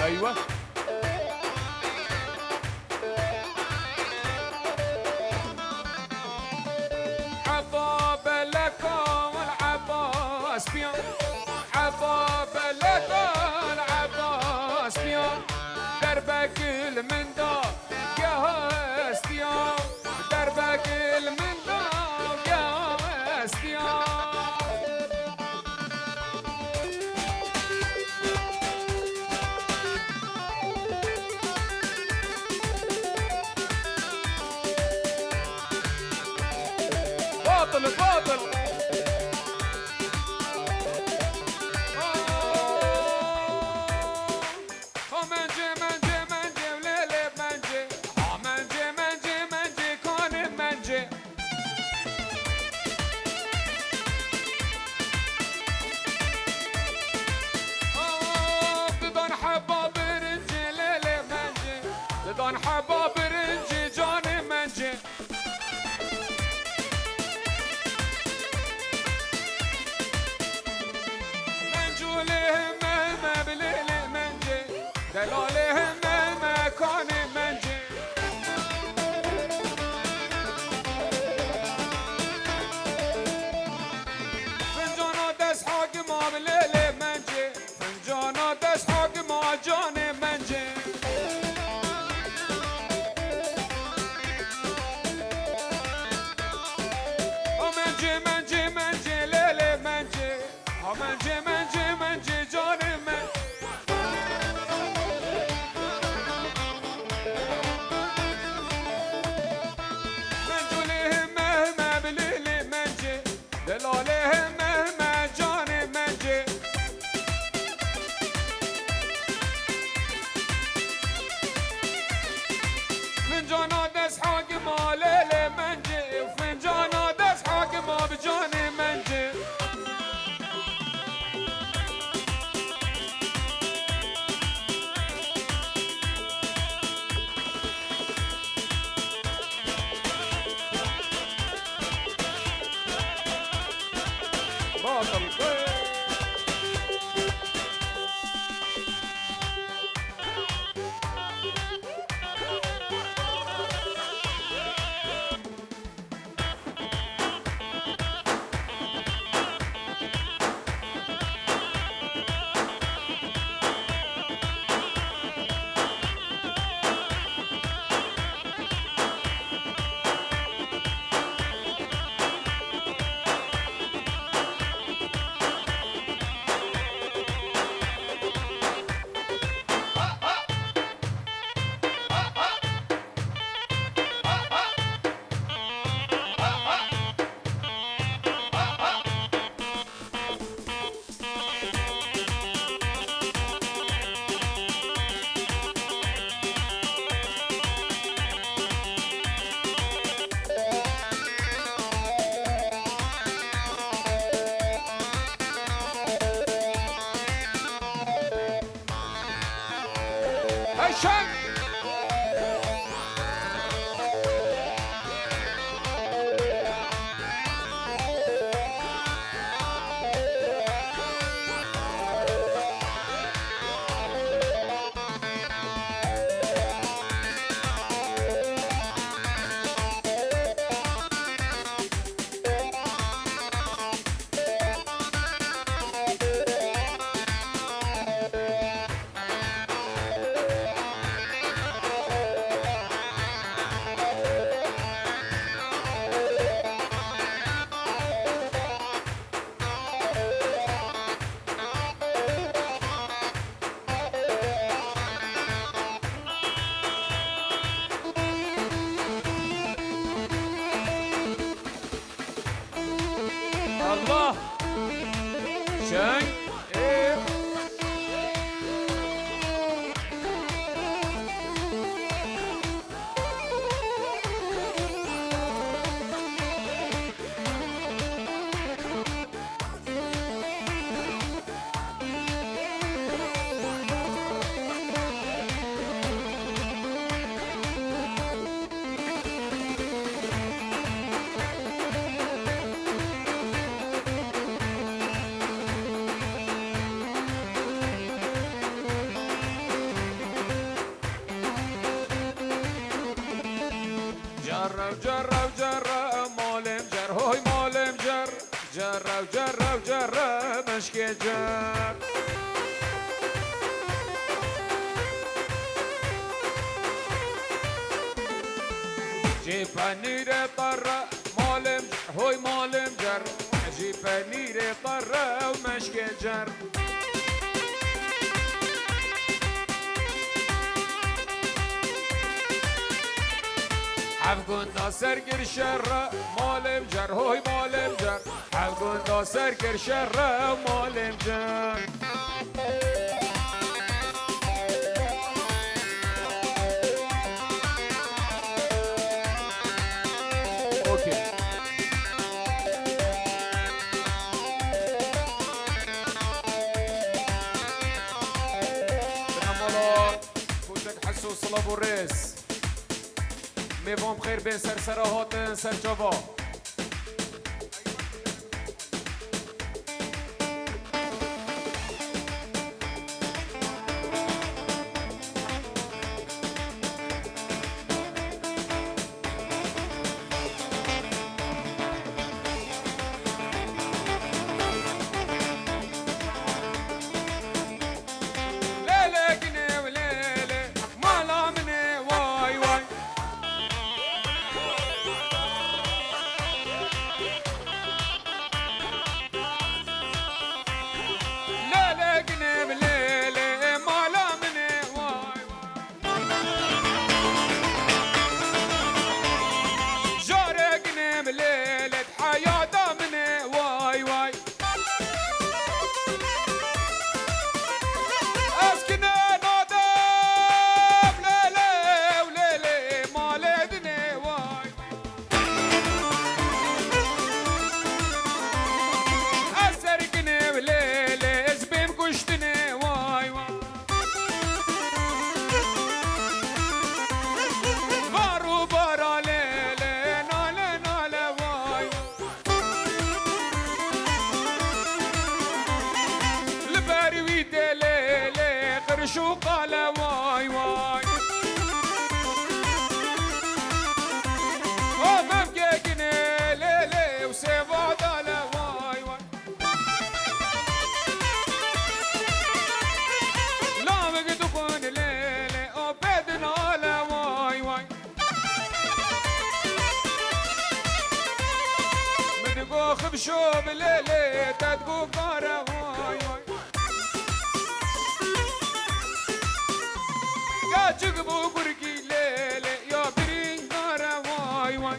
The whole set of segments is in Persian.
ايوه عباب لكم العباس بيان عباب لكم العباس بيان دربك المندى يا استيان دربك المندى يا استيان باطل باطل منجي منجي منجي وليلي منجي منجي منجي منجي كون منجي بدون حباب برنجي ليلي منجي بدون حباب برنجي جوني منجي دلالهم المكان منجي فنجانا دست حق ما بليل منجي فنجانا دست حق ما جاني منجي منجي منجي منجي ليلي منجي منجي منجي منجي جاني منجي دلالهم مهما جاني منجي فنجانا دست حق ما ليلي منجي وفنجانا دست حق ما بجاني منجي باطل وجرة وجرة مالم جر هوي مالم جر جرة وجرة وجرة مشكي جر جيب نيرة طرة مالم جر هوي مالم جر جيب نيرة طرة ومشكي جر حفقون دا سرگر شر مالم جر هوی مالم جر حفقون دا سرگر شر مالم جر اوکی برنامالات فوتك حسو صلاب الرئيس میوام خیر بین سر سراهات سر جوا شو قال واي واي ومم كيكني ليلي وسيفاد على واي واي لا بقيت تكون ليلي وبدنا على واي واي مدقو خبشو بليلي تدقو قارة واي واي جقبو برقي ليلي يا برين نارا واي واي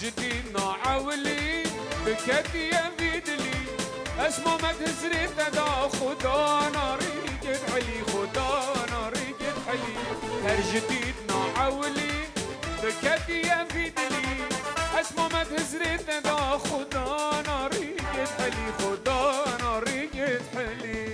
جدينا عولي بكتي يفيدلي اسمه ما تهزري تدا خدانا ريقت علي خدانا ريقت علي هر جديدنا عولي بكتي يفيدلي اسمه ما تهزري تدا خدانا ريقت علي خدانا ريقت علي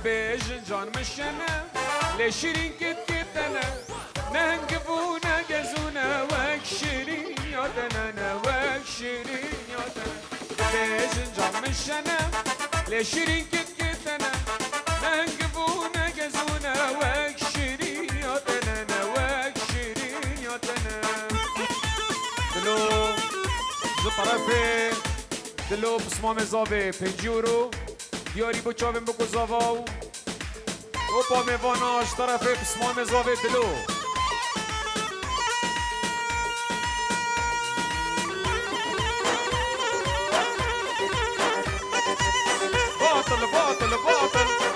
بيجن جان مشنا لشيرين كت كتنا نهنقفونا قزونا وك شيرين يا يا تنانا وشيرين يا تنانا ليش نجم الشنا ليش شيرين كت كتنا ننقفونا قزونا وشيرين يا تنانا وشيرين يا تنانا دلو جو طرفي دلو بسمام زاوي 5 يورو دیاری بو چاویم بکو زاواو و با میواناش طرف بسمام زاوی دلو باطل باطل باطل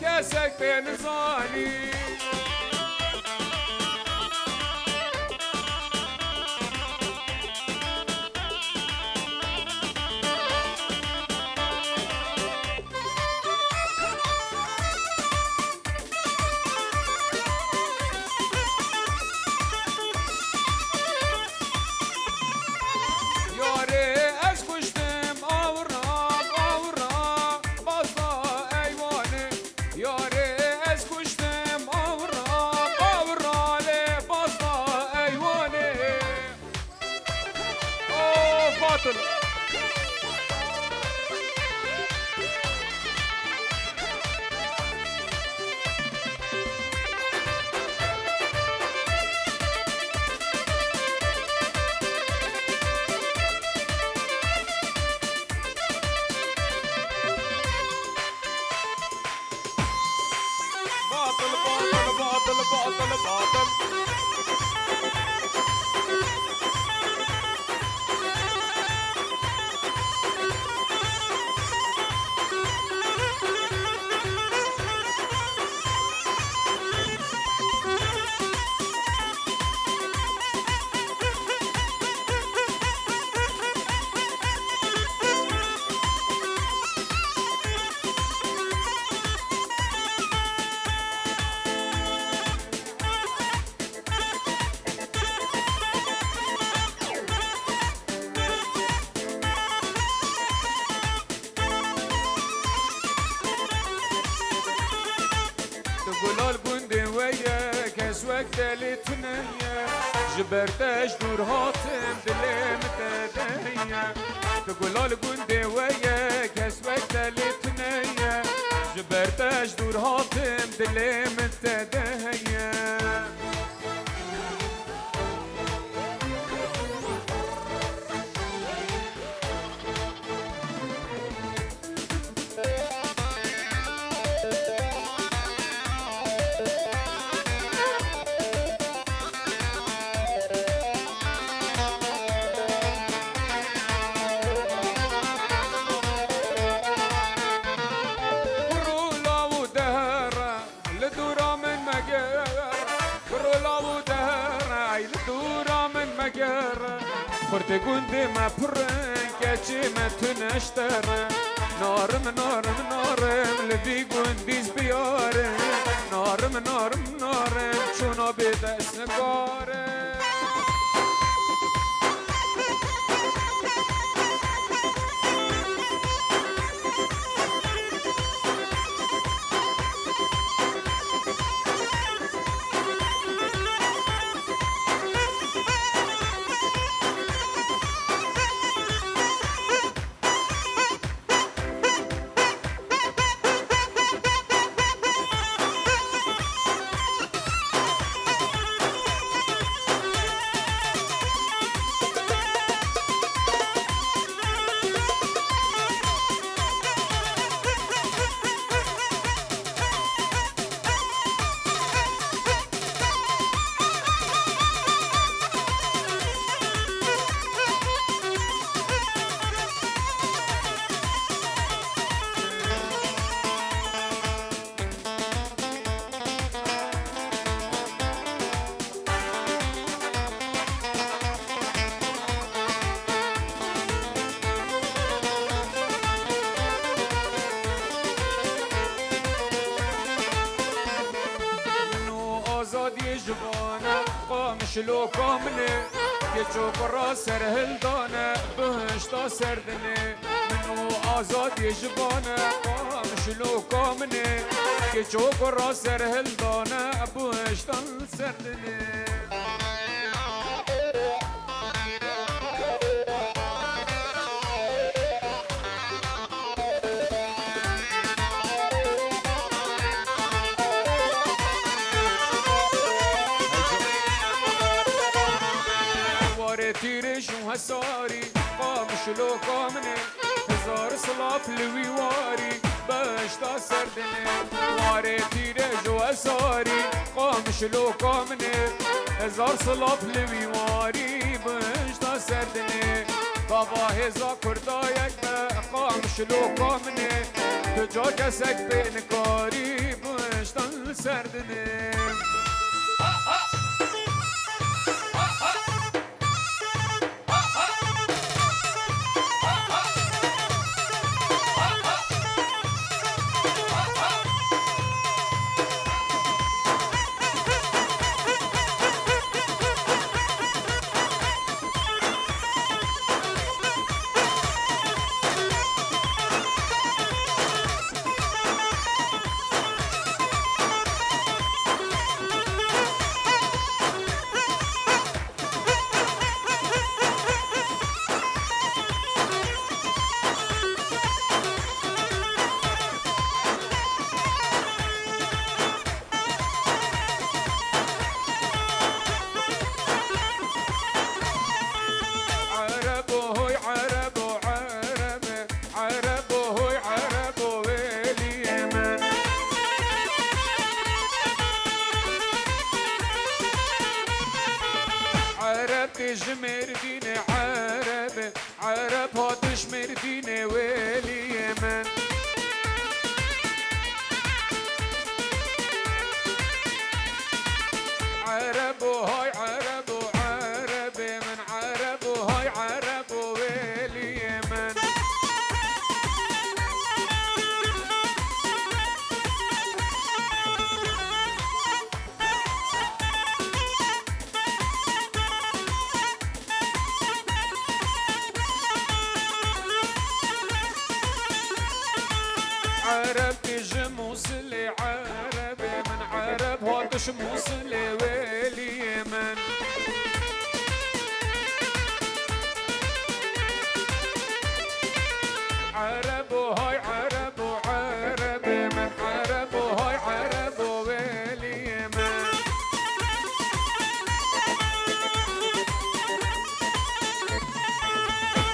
كاسك بين صاني تقولال بوندي وياك اسواق دالتنيا جبرتاش دور هاتم دلي متديا تقولال بوندي وياك اسواق دالتنيا جبرتاش دور هاتم دلي متديا خورد گونده ما پرن گچه ما تنشتره نارم نارم نارم لبی گندیز بیارم نارم نارم نارم چونا به دست نگارم جوانه قامش لو کامنه که چوکرا سر هلدانه بهشتا سردنه منو آزادی جوانه قامش لو کامنه که چوکرا سر هلدانه بهشتا سردنه تیرش و حساری قامش لو کامنه هزار صلاف لوی واری بشتا سردنه واره تیرش و حساری قامش لو کامنه هزار صلاف لوی واری بشتا سردنه بابا هزا کردایک به قامش لو کامنه تجا کسک بینکاری بشتا سردنه مردين عرب عرب هاتش مردين ويلي يمن عرب وهاي عرب وعرب من عرب وهاي عرب ويلي يمن عرب تجموس لي عرب من عرب هاد شموس لي ويلي يمن عرب وهاي عرب وعرب من عرب وهاي عرب ويلي يمن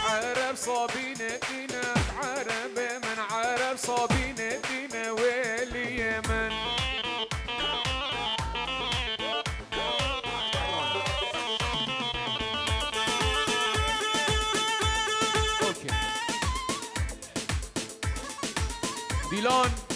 عرب صابين دينا عرب من عرب صابين دينا ويلي يمن اوكي ديلان